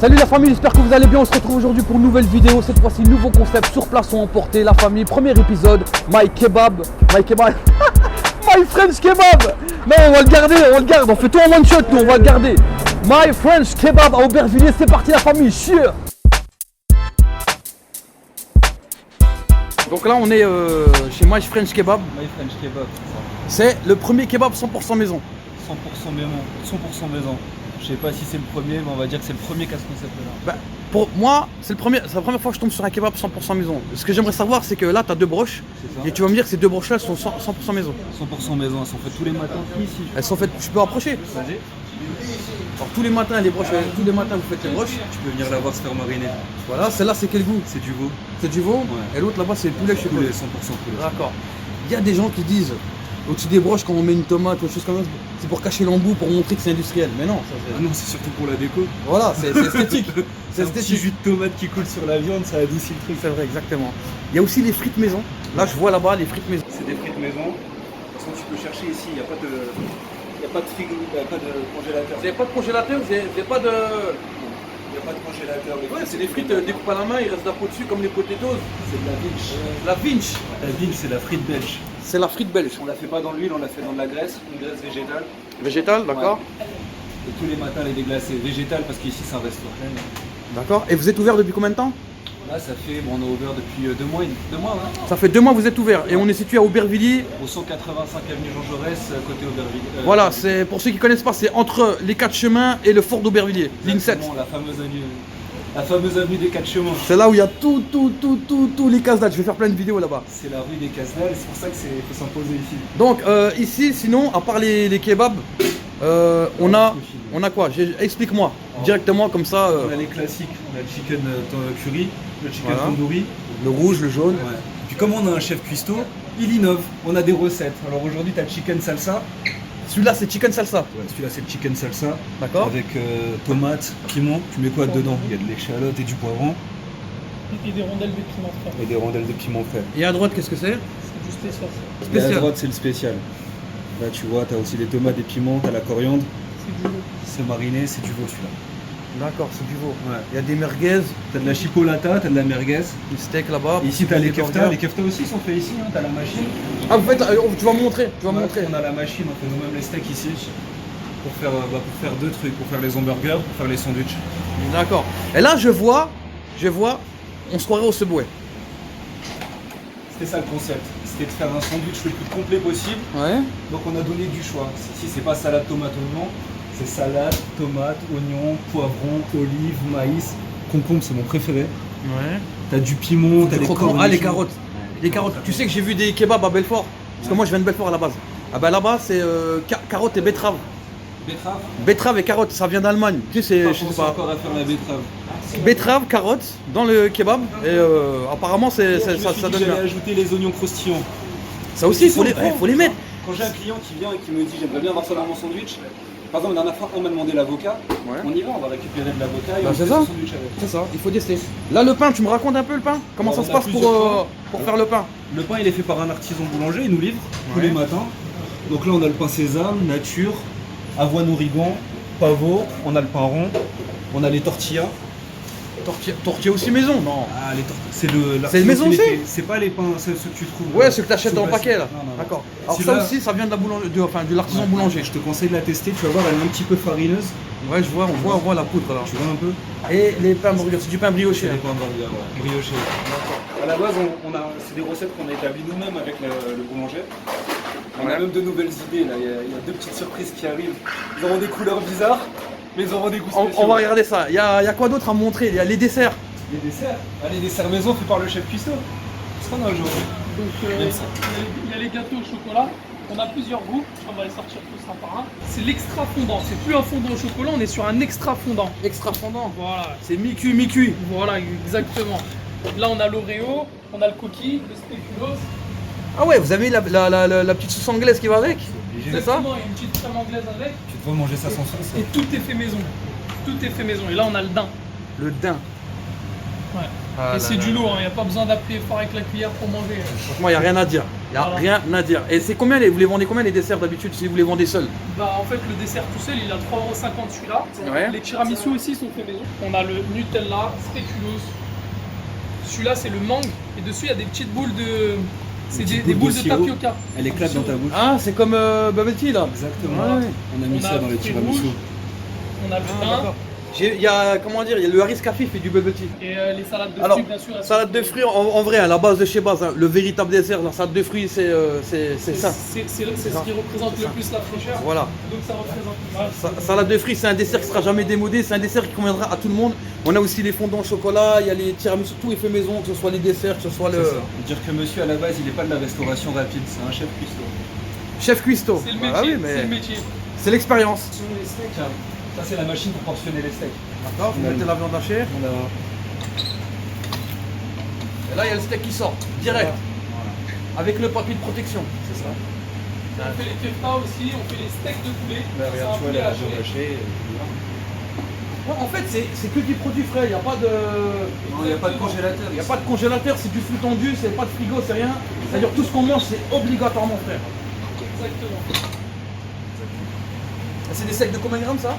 Salut la famille, j'espère que vous allez bien. On se retrouve aujourd'hui pour une nouvelle vidéo. Cette fois-ci, nouveau concept sur place ou emporté. La famille, premier épisode. My Kebab. My French Kebab. Non, on va le garder, on fait tout en one shot, nous, on va le garder. My French Kebab à Aubervilliers. C'est parti la famille, chier. Donc là, on est chez My French Kebab. My French Kebab, C'est le premier kebab 100% maison. 100% maison, 100% maison. Je sais pas si c'est le premier, mais on va dire que c'est le premier qui a ce concept-là. Bah, pour moi, c'est la première fois que je tombe sur un kebab 100% maison. Ce que j'aimerais savoir, c'est que là, tu as deux broches. Et tu vas me dire que ces deux broches-là sont 100% maison. 100% maison, elles sont faites tous les matins ici. Elles sont faites, je peux approcher. Vas-y. Alors tous les matins, les broches, tous les matins, vous faites les broches. Tu peux venir la voir se faire mariner. Voilà, celle-là, c'est quel goût? C'est du veau. C'est du veau. Ouais. Et l'autre là-bas, c'est le poulet chez Poulet, poulet. 100% poulet. D'accord. Il y a des gens qui disent, au-dessus des broches, quand on met une tomate ou quelque chose comme ça, c'est pour cacher l'embout, pour montrer que c'est industriel. Mais non, ça, Ah non, c'est surtout pour la déco. voilà, c'est esthétique. C'est un petit jus de tomate qui coule sur la viande, ça adoucit le truc. C'est vrai, exactement. Il y a aussi les frites maison. Là, je vois là-bas les frites maison. C'est des frites maison. De toute façon, tu peux chercher ici, il n'y a pas de frigo, il n'y a pas de congélateur. Vous n'avez pas de congélateur, vous n'avez pas de... Il n'y a pas de congélateur. Ouais, c'est des frites découpées à la main, il reste de la peau dessus comme les potatoes. C'est de la vinch. La vinch. La vinch, c'est la frite belge. C'est la frite belge. On la fait pas dans l'huile, on la fait dans de la graisse, une graisse végétale. Végétale, d'accord. Et tous les matins, les déglacés. Végétale parce qu'ici, c'est un restaurant. D'accord. Et vous êtes ouvert depuis combien de temps? Là, ça fait, bon, on est ouvert depuis 2 mois. 2 mois, hein. Ça fait 2 mois que vous êtes ouvert et on est situé à Aubervilliers. Au 185 avenue Jean Jaurès, côté Aubervilliers. Voilà, c'est pour ceux qui connaissent pas, c'est entre les 4 chemins et le fort d'Aubervilliers, ligne 7. La fameuse avenue des 4 chemins. C'est là où il y a tous les casse-dates. Je vais faire plein de vidéos là-bas. C'est la rue des Casdales, c'est pour ça qu'il faut s'imposer ici. Donc ici, sinon, à part les kebabs, on a quoi? Explique-moi directement comme ça. On a les classiques, on a le chicken curry, le chicken Voilà. tandoori. Le rouge, le jaune. Ouais. Et puis comme on a un chef cuistot, il innove, on a des recettes. Alors aujourd'hui tu as le chicken salsa. Celui-là, c'est chicken salsa. Ouais, celui-là c'est le chicken salsa. D'accord. Avec tomates, piment. Tu mets quoi dedans? Il y a de l'échalote et du poivron. Et des rondelles de piment frais. Et des rondelles de piment frais. Et à droite, qu'est-ce que c'est? C'est du spécial. Et à Spécial. droite c'est le spécial. Là tu vois, tu as aussi des tomates, des piments, tu as la coriandre. C'est du veau. C'est mariné, c'est du veau celui-là. D'accord, c'est du veau. Ouais. Il y a des merguez, T'as de la chipolata, t'as de la merguez. du steak là-bas. Et ici t'as les keftas. burgers. Les keftas aussi sont faits ici, hein. T'as la machine. Ah, vous faites, tu vas me montrer, Ouais, on a la machine, on fait nous-mêmes les steaks ici. Pour faire deux trucs, pour faire les hamburgers, pour faire les sandwichs. D'accord. Et là, je vois, on se croirait au Subway. C'était ça le concept. C'était de faire un sandwich le plus complet possible. Ouais. Donc on a donné du choix. Ici c'est pas salade, tomate, oignon. C'est salade, tomate, oignon, poivron, olive, maïs. Concombre c'est mon préféré. Ouais. T'as du piment, t'as des Croquements. Ah, les carottes. Ouais, Les carottes. Tu sais que j'ai vu des kebabs à Belfort. Parce que moi, je viens de Belfort à la base. Ah bah là-bas, c'est carottes et betteraves. Betterave. Betterave et carottes, ça vient d'Allemagne. Tu sais, Pas je sais pensé pas. encore à faire la betterave. Betterave, carottes dans le kebab. Et apparemment, ça donne J'allais bien. ajouter les oignons croustillants. Ça aussi, il faut les mettre. Quand j'ai un client qui vient et qui me dit j'aimerais bien avoir ça dans mon sandwich, par exemple la dernière fois on m'a demandé l'avocat, Ouais. on y va, on va récupérer de l'avocat et Bah, on c'est fait ça. son sandwich avec. C'est ça, il faut tester. Là, le pain, tu me racontes un peu le pain? Comment Alors, ça se on a passe plusieurs pour faire le pain? Le pain il est fait par un artisan boulanger, il nous livre tous Ouais. les matins. Donc là on a le pain sésame, nature, avoine origan, pavot, on a le pain rond, on a les tortillas. Tortilla aussi maison? Non. Ah les C'est l'artisan maison qui les aussi fait. C'est pas les pains, c'est ceux que tu trouves. Ouais, ceux que tu achètes sous en paquet là. plastique. Non, non, non. D'accord. Alors Celui-là- ça aussi, ça vient de la de l'artisan Ouais. boulanger. Je te conseille de la tester, tu vas voir, elle est un petit peu farineuse. Ouais, je vois, on voit la poudre là. Tu vois un peu? Et les pains burgers, c'est du pain brioché. C'est hein. des pains burgers, ouais. Briochés. À la base, c'est des recettes qu'on a établies nous-mêmes avec le boulanger. On a Ouais. même de nouvelles idées, là. Il y a deux petites surprises qui arrivent. Ils auront des couleurs bizarres, mais ils auront des goûts spéciaux. On va regarder ça. Il y a quoi d'autre à me montrer? Il y a les desserts. Les desserts. Ah, les desserts maison faits par le chef cuistot. Ce qu'on a aujourd'hui. Donc Bien ça. il y a les gâteaux au chocolat. On a plusieurs goûts. On va les sortir tous un par un. C'est l'extra fondant. C'est plus un fondant au chocolat, on est sur un extra fondant. Extra fondant. Voilà. C'est mi-cuit. Voilà, exactement. Là on a l'Oreo, on a le cookie, le spéculoos. Ah ouais, vous avez la petite sauce anglaise qui va avec? C'est ça? Exactement, il y a une petite crème anglaise avec. Tu dois manger ça sans sauce. Et tout est fait maison. Tout est fait maison. Et là on a le daim. Le daim. Ouais. Ah Et là c'est là du là. lourd, il n'y a pas besoin d'appuyer fort avec la cuillère pour manger. Franchement, il n'y a rien à dire. Il n'y a Voilà. rien à dire. Et c'est combien vous les vendez combien les desserts d'habitude si vous les vendez seuls? Bah en fait le dessert tout seul il a 3,50 € celui-là. Ouais. Les tiramisu aussi sont faits maison. On a le Nutella, spéculoos. Celui-là c'est le mangue et dessus il y a des petites boules de. C'est des petites boules boules de de sirop. tapioca. Elle éclate dans ta bouche. Ah, c'est comme bubble tea là. Exactement. Ouais. On a mis On a ça dans les fruits tiramisu. rouges. On a le Ah, pain d'accord. Il y a, comment dire, il y a le Haris Café fait du bubble tea. et les salades de Alors, fruits bien sûr. elles salade sont- de fruits, en vrai, à la base de chez base, hein, le véritable dessert, la salade de fruits, c'est ça. C'est ce qui représente le plus la fraîcheur. Voilà. Donc ça représente. Salade de fruits, c'est un dessert qui sera jamais démodé, c'est un dessert qui conviendra à tout le monde. On a aussi les fondants au chocolat, il y a les tiramisu, tout est fait maison, que ce soit les desserts, que ce soit le C'est ça. Dire que monsieur à la base il n'est pas de la restauration rapide, c'est un chef cuistot. chef cuistot. C'est le Voilà, métier. oui, mais C'est le métier. c'est l'expérience. Sur les steaks, hein. Ça c'est la machine pour portionner les steaks. D'accord, vous mettez la viande hachée. On a... Et là, il y a le steak qui sort, direct, avec le papier de protection. C'est ça. On fait les kefta aussi, on fait les steaks de poulet. Là, Ça, regarde, c'est tu vois, un la poulet viande haché. hachée. Ouais, en fait, c'est que du produit frais, il n'y a pas de. Non, il n'y a pas de congélateur. Il n'y a pas de congélateur, c'est du flux tendu, c'est pas de frigo, c'est rien. C'est-à-dire tout ce qu'on mange, c'est obligatoirement frais. Exactement. C'est des steaks de combien de grammes ça?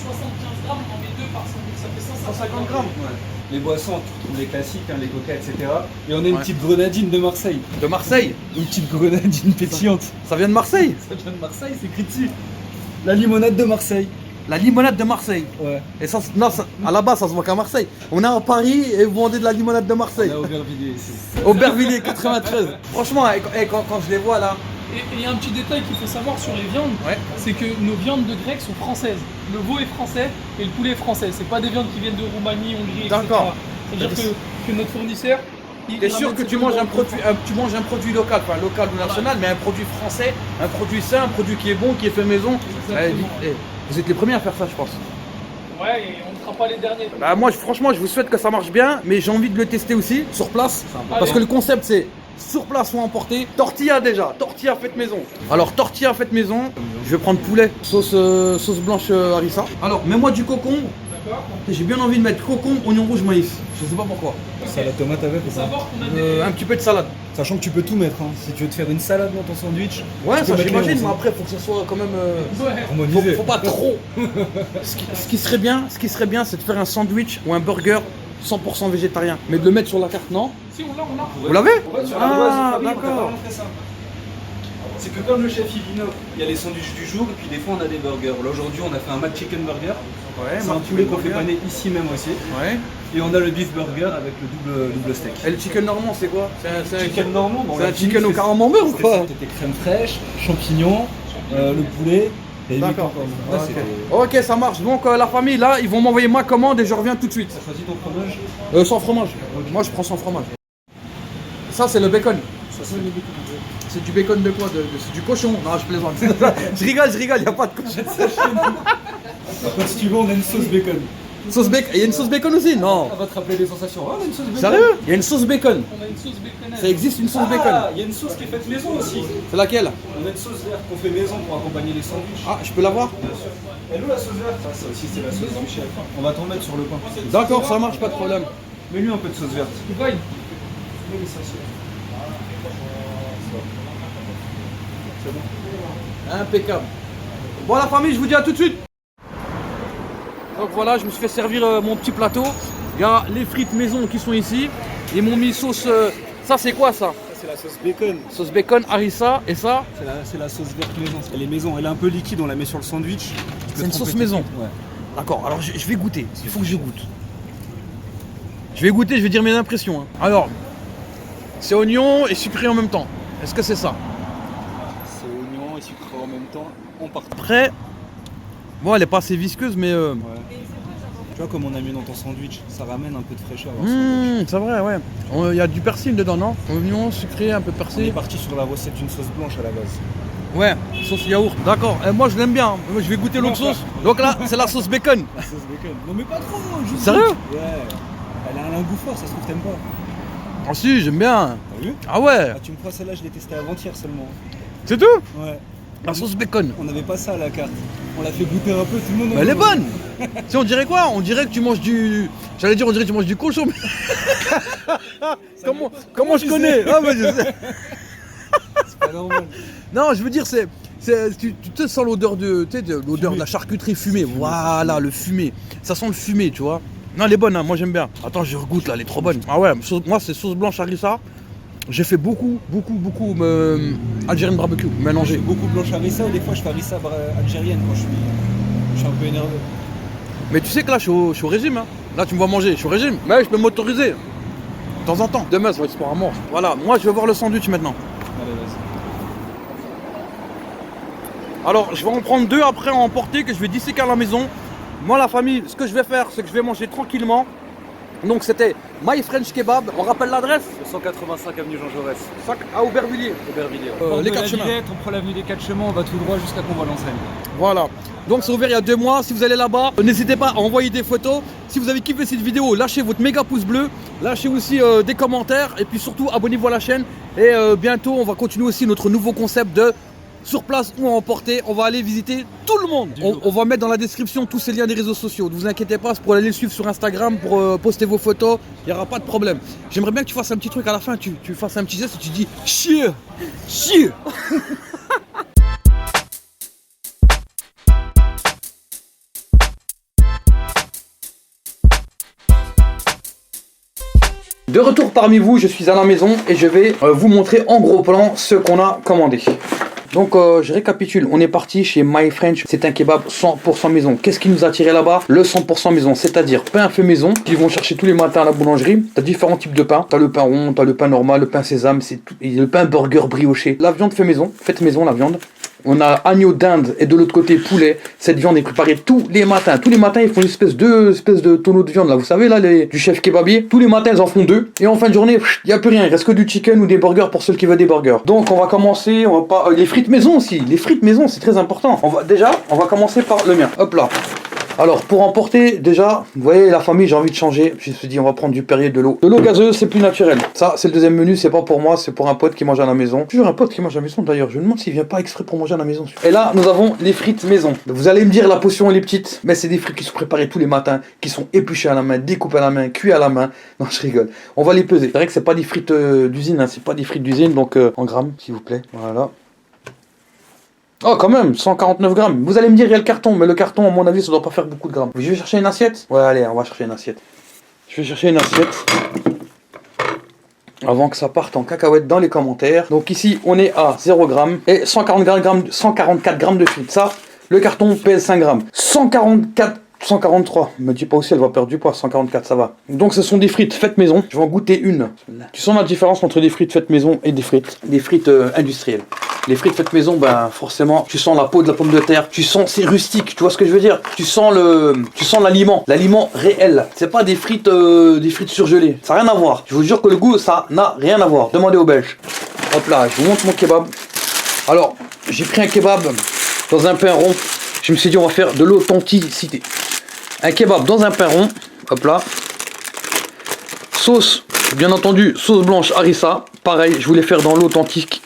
75 grammes, on en met deux par sandwich, ça fait 150 150 grammes. Ouais. Les boissons, tu retrouves les classiques, hein, les coca, etc. Et on a une Ouais. petite grenadine de Marseille. De Marseille. Une petite grenadine pétillante. Ça vient de Marseille. Ça vient de Marseille, c'est écrit dessus. La limonade de Marseille. La limonade de Marseille. Ouais. Et ça, non, à la base, ça se voit qu'à Marseille. On est à Paris et vous vendez de la limonade de Marseille. On a Aubervilliers ici. Aubervilliers 93. Franchement, quand je les vois là. Et il y a un petit détail qu'il faut savoir sur les viandes, Ouais. c'est que nos viandes de grec sont françaises. Le veau est français et le poulet est français. C'est pas des viandes qui viennent de Roumanie, Hongrie, etc. D'accord. C'est-à-dire que notre fournisseur, il T'es sûr ramène que ses tu manges produits tu manges un produit local, pas local ou national, mais un produit français, un produit sain, un produit qui est bon, qui est fait maison. Exactement. Vous êtes les premiers à faire ça, je pense. Ouais, et on ne sera pas les derniers. Bah, moi, franchement, je vous souhaite que ça marche bien, mais j'ai envie de le tester aussi sur place. Parce Allez. que le concept, c'est sur place ou emporter. Tortilla déjà, tortilla faite maison. Alors, tortilla faite maison, je vais prendre poulet, sauce blanche harissa. Alors, mets-moi du cocon. D'accord. J'ai bien envie de mettre cocon, oignon rouge, maïs. Je sais pas pourquoi. Salade tomate avec ou Il faut pas? savoir qu'on a des. Un petit peu de salade. Sachant que tu peux tout mettre, hein. Si tu veux te faire une salade dans ton sandwich, Ouais, tu peux ça mettre j'imagine, les mais onze, après, faut que ça soit quand même. Ouais. harmonisé. Faut pas trop. Ce qui serait bien, c'est de faire un sandwich ou un burger 100% végétarien. Mais de le mettre sur la carte, non? Si, on l'a, on l'a. Vous l'avez? Ah, d'accord. C'est que comme le chef il innove, il y a les sandwichs du jour et puis des fois on a des burgers. Là aujourd'hui on a fait un McChicken burger. Ouais, C'est un poulet qu'on fait paner ici même aussi. Ouais. Et on a le beef burger avec le double steak. Et le chicken normand, c'est quoi? C'est un Chicken normand, bon, C'est la un fini, chicken au c'est- camembert ou c'est quoi? ça, C'était crème fraîche, champignons, le poulet et huit D'accord. encore. Ouais, c'était- Ok, ça marche. Donc la famille, là, ils vont m'envoyer ma commande et je reviens tout de suite. T'as choisi ton fromage? Sans fromage. Moi, je prends sans fromage. Ça, c'est le bacon. Ça c'est le bacon. C'est du bacon de quoi? C'est du cochon. Non, je plaisante. je rigole, il n'y a pas de cochon. Après si tu veux on a une sauce bacon. Sauce bacon. Il y a une sauce bacon aussi? Non. Ça va te rappeler les sensations. Ah on a une sauce bacon. Sérieux? Il y a une sauce bacon. On a une sauce baconaise. Ça existe une sauce Ah, bacon. il y a une sauce qui est faite maison aussi. C'est laquelle? On a une sauce verte qu'on fait maison pour accompagner les sandwichs. Ah, je peux l'avoir? Bien sûr. Et nous la sauce verte, ça aussi c'est la sauce du chef. On va t'en mettre sur le pain. D'accord, ça marche, pas de problème. Mets-lui un peu de sauce verte. Goy. Impeccable. Bon la famille, je vous dis à tout de suite. Donc voilà, je me suis fait servir mon petit plateau. Il y a les frites maison qui sont ici. Ils m'ont mis sauce... ça c'est quoi ça? Ça c'est la sauce bacon. Sauce bacon, harissa et ça? C'est la sauce verte maison. Elle est maison, elle est un peu liquide, on la met sur le sandwich. C'est une sauce maison. Ouais. D'accord, alors je vais goûter. Il faut que je goûte. Je vais goûter, je vais dire mes impressions. Hein. Alors, c'est oignon et sucré en même temps. Est-ce que c'est ça? C'est oignon et sucré en même temps. On part. Après, bon elle est pas assez visqueuse mais... Ouais. Tu vois comme on a mis dans ton sandwich, ça ramène un peu de fraîcheur dans le sandwich. C'est vrai, ouais. Il y a du persil dedans, non? Oignon, sucré, un peu de On est persil. parti sur la recette d'une sauce blanche à la base. Ouais, sauce yaourt. D'accord, moi je l'aime bien. Moi, je vais goûter l'autre sauce. Donc là, c'est la sauce bacon. La sauce bacon. Non mais pas trop, juste. Sérieux? Ouais. Elle a un goût fort, ça se trouve t'aimes pas. Ah si, j'aime bien. T'as vu? Ah ouais, Ah, tu me crois celle-là, je l'ai testée avant-hier seulement. c'est tout? Ouais. La sauce bacon. On n'avait pas ça à la carte. On l'a fait goûter un peu, tout le monde. Mais elle est bonne. Si on dirait quoi? On dirait que tu manges du... J'allais dire, on dirait que tu manges du cochon. Mais... comment je tu connais? sais Ah mais je sais. pas normal. Non, je veux dire, tu te sens l'odeur l'odeur de la charcuterie fumée. Voilà, le fumé. Ça sent le fumé, tu vois. Non, elle est bonne, hein, moi j'aime bien. Attends, je regoute là, elle est trop bonne. Ah ouais, moi c'est sauce blanche harissa. J'ai fait beaucoup Algérienne barbecue, mélangé. Beaucoup blanche harissa et des fois je fais harissa algérienne quand je suis un peu énervé. Mais tu sais que là, je suis au régime. Hein. Là, tu me vois manger, je suis au régime. Mais je peux m'autoriser. De temps en temps. Demain, ça va être sport à mort. Voilà, moi je vais voir le sandwich maintenant. Allez, vas-y. Alors, je vais en prendre 2 après à emporter que je vais disséquer à la maison. Moi, la famille, ce que je vais faire, c'est que je vais manger tranquillement. Donc, c'était My French Kebab. On rappelle l'adresse 185 avenue Jean Jaurès. à Aubervilliers. Aubervilliers. Les 4 chemins. On prend l'avenue des 4 chemins, on va tout droit jusqu'à Conval-en-Seine. Voilà. Donc, c'est ouvert il y a 2 mois. Si vous allez là-bas, n'hésitez pas à envoyer des photos. Si vous avez kiffé cette vidéo, lâchez votre méga pouce bleu. Lâchez aussi des commentaires. Et puis surtout, abonnez-vous à la chaîne. Et bientôt, on va continuer aussi notre nouveau concept de sur place ou à emporter. On va aller visiter tout le monde. On va mettre dans la description tous ces liens des réseaux sociaux. Ne vous inquiétez pas, c'est pour aller le suivre sur Instagram, pour poster vos photos. Il n'y aura pas de problème. J'aimerais bien que tu fasses un petit truc à la fin. Tu fasses un petit geste et tu dis chier. Chier. De retour parmi vous, je suis à la maison et je vais vous montrer en gros plan ce qu'on a commandé. Donc je récapitule, on est parti chez My French, c'est un kebab 100% maison. Qu'est-ce qui nous a tiré là-bas? Le 100% maison, c'est-à-dire pain fait maison, qu'ils vont chercher tous les matins à la boulangerie. T'as différents types de pain, t'as le pain rond, t'as le pain normal, le pain sésame, c'est tout, et le pain burger brioché. La viande fait maison, faite maison la viande. On a agneau d'Inde et de l'autre côté poulet. Cette viande est préparée tous les matins. Tous les matins, ils font une espèce de tonneau de viande là. Vous savez là, du chef kebabier. Tous les matins, ils en font 2. Et en fin de journée, il n'y a plus rien. Il reste que du chicken ou des burgers pour ceux qui veulent des burgers. Donc on va commencer. On va pas les frites maison aussi. Les frites maison, c'est très important. On va commencer par le mien. Hop là. Alors pour emporter, déjà, vous voyez la famille, j'ai envie de changer. Je me suis dit on va prendre du Perrier, de l'eau. De l'eau gazeuse, c'est plus naturel. Ça, c'est le deuxième menu, c'est pas pour moi, c'est pour un pote qui mange à la maison. Toujours un pote qui mange à la maison d'ailleurs. Je me demande s'il vient pas exprès pour manger à la maison. Et là, nous avons les frites maison. Vous allez me dire la potion elle est petite, mais c'est des frites qui sont préparées tous les matins, qui sont épluchées à la main, découpées à la main, cuites à la main. Non, je rigole. On va les peser. C'est vrai que c'est pas des frites d'usine, hein. C'est pas des frites d'usine, donc en grammes, s'il vous plaît. Voilà. Oh quand même, 149 grammes. Vous allez me dire il y a le carton, mais le carton à mon avis ça doit pas faire beaucoup de grammes. Je vais chercher une assiette. Ouais allez, on va chercher une assiette. Je vais chercher une assiette. Avant que ça parte en cacahuète dans les commentaires. Donc ici on est à 0 grammes et 144 grammes de frites. Ça, le carton pèse 5 grammes. 143, me dis pas aussi elle va perdre du poids, 144 ça va. Donc ce sont des frites faites maison, je vais en goûter une. Tu sens la différence entre des frites faites maison et des frites industrielles. Les frites faites maison, ben forcément, tu sens la peau de la pomme de terre, tu sens, c'est rustique, tu vois ce que je veux dire? Tu sens l'aliment réel. C'est pas des frites surgelées, ça n'a rien à voir. Je vous jure que le goût, ça n'a rien à voir. Demandez aux Belges. Hop là, je vous montre mon kebab. Alors, j'ai pris un kebab dans un pain rond. Je me suis dit on va faire de l'authenticité. Un kebab dans un pain rond, hop là. Sauce, bien entendu, sauce blanche harissa. Pareil, je voulais faire dans l'authentique.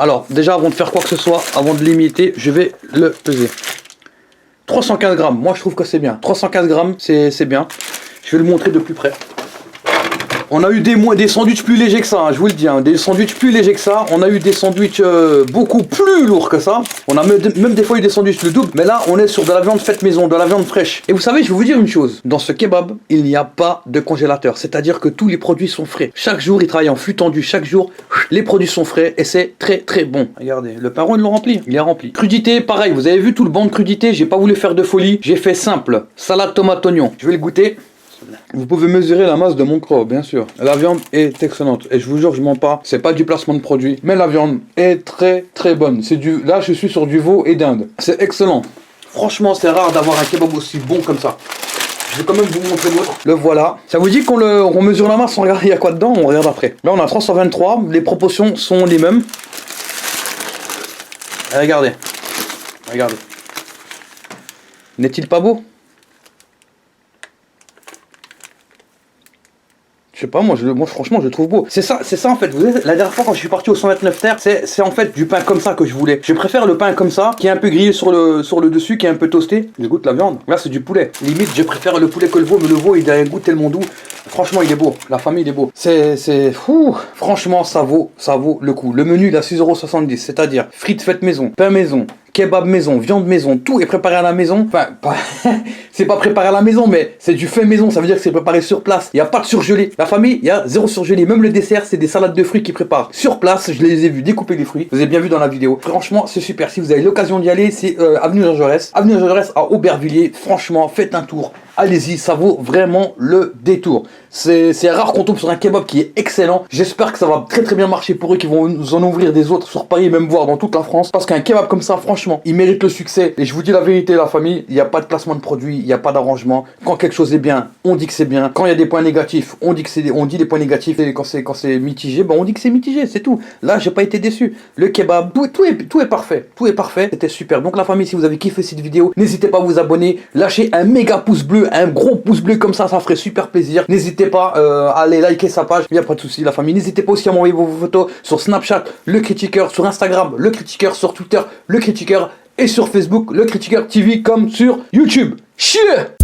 Alors, déjà avant de faire quoi que ce soit, avant de l'imiter, je vais le peser. 315 grammes, moi je trouve que c'est bien. 315 grammes, c'est bien. Je vais le montrer de plus près. On a eu des sandwichs plus légers que ça, hein, je vous le dis, hein, des sandwichs plus légers que ça. On a eu des sandwichs beaucoup plus lourds que ça. On a même des fois eu des sandwichs le double. Mais là, on est sur de la viande faite maison, de la viande fraîche. Et vous savez, je vais vous dire une chose. Dans ce kebab, il n'y a pas de congélateur. C'est-à-dire que tous les produits sont frais. Chaque jour, ils travaillent en flux tendu. Chaque jour, les produits sont frais et c'est très très bon. Regardez, le pain rond, ils l'ont rempli. Il est rempli. Crudité, pareil. Vous avez vu tout le banc de crudité. J'ai pas voulu faire de folie. J'ai fait simple. Salade, tomate, oignon. Je vais le goûter. Vous pouvez mesurer la masse de mon croc, bien sûr. La viande est excellente. Et je vous jure, je mens pas. C'est pas du placement de produit. Mais la viande est très très bonne. Là, je suis sur du veau et d'Inde. C'est excellent. Franchement, c'est rare d'avoir un kebab aussi bon comme ça. Je vais quand même vous montrer l'autre. Le voilà. Ça vous dit qu'on mesure la masse, on regarde il y a quoi dedans, on regarde après. Là, on a 323. Les proportions sont les mêmes. Et regardez. Regardez. N'est-il pas beau? Je sais pas, moi franchement je le trouve beau. C'est ça en fait. Vous savez, la dernière fois quand je suis parti au 129 terre, c'est en fait du pain comme ça que je voulais. Je préfère le pain comme ça, qui est un peu grillé sur le dessus, qui est un peu toasté. Je goûte la viande. Là c'est du poulet. Limite je préfère le poulet que le veau, mais le veau il a un goût tellement doux. Franchement, il est beau. La famille, il est beau. Franchement, ça vaut le coup. Le menu, il a 6,70 €. C'est-à-dire frites faites maison, pain maison, kebab maison, viande maison, tout est préparé à la maison. Enfin, c'est pas préparé à la maison, mais c'est du fait maison. Ça veut dire que c'est préparé sur place. Il n'y a pas de surgelé. La famille, il y a 0 surgelé. Même le dessert, c'est des salades de fruits qu'ils préparent sur place. Je les ai vus découper les fruits. Vous avez bien vu dans la vidéo. Franchement, c'est super. Si vous avez l'occasion d'y aller, c'est avenue Jean Jaurès. Avenue Jean Jaurès à Aubervilliers. Franchement, faites un tour. Allez-y, ça vaut vraiment le détour. C'est rare qu'on tombe sur un kebab qui est excellent. J'espère que ça va très bien marcher pour eux, qui vont nous en ouvrir des autres sur Paris et même voir dans toute la France. Parce qu'un kebab comme ça, franchement, il mérite le succès. Et je vous dis la vérité, la famille, il n'y a pas de placement de produit, il n'y a pas d'arrangement. Quand quelque chose est bien, on dit que c'est bien. Quand il y a des points négatifs, on dit les points négatifs. Et quand c'est mitigé, on dit que c'est mitigé, c'est tout. Là, j'ai pas été déçu. Le kebab, tout est parfait. Tout est parfait. C'était super. Donc la famille, si vous avez kiffé cette vidéo, n'hésitez pas à vous abonner. Lâchez un méga pouce bleu, un gros pouce bleu comme ça ferait super plaisir. N'hésitez pas à aller liker sa page, il n'y a pas de souci la famille. N'hésitez pas aussi à m'envoyer vos photos sur Snapchat, le critiqueur, sur Instagram, le critiqueur, sur Twitter, le critiqueur, et sur Facebook, le critiqueur TV, comme sur YouTube. Chier!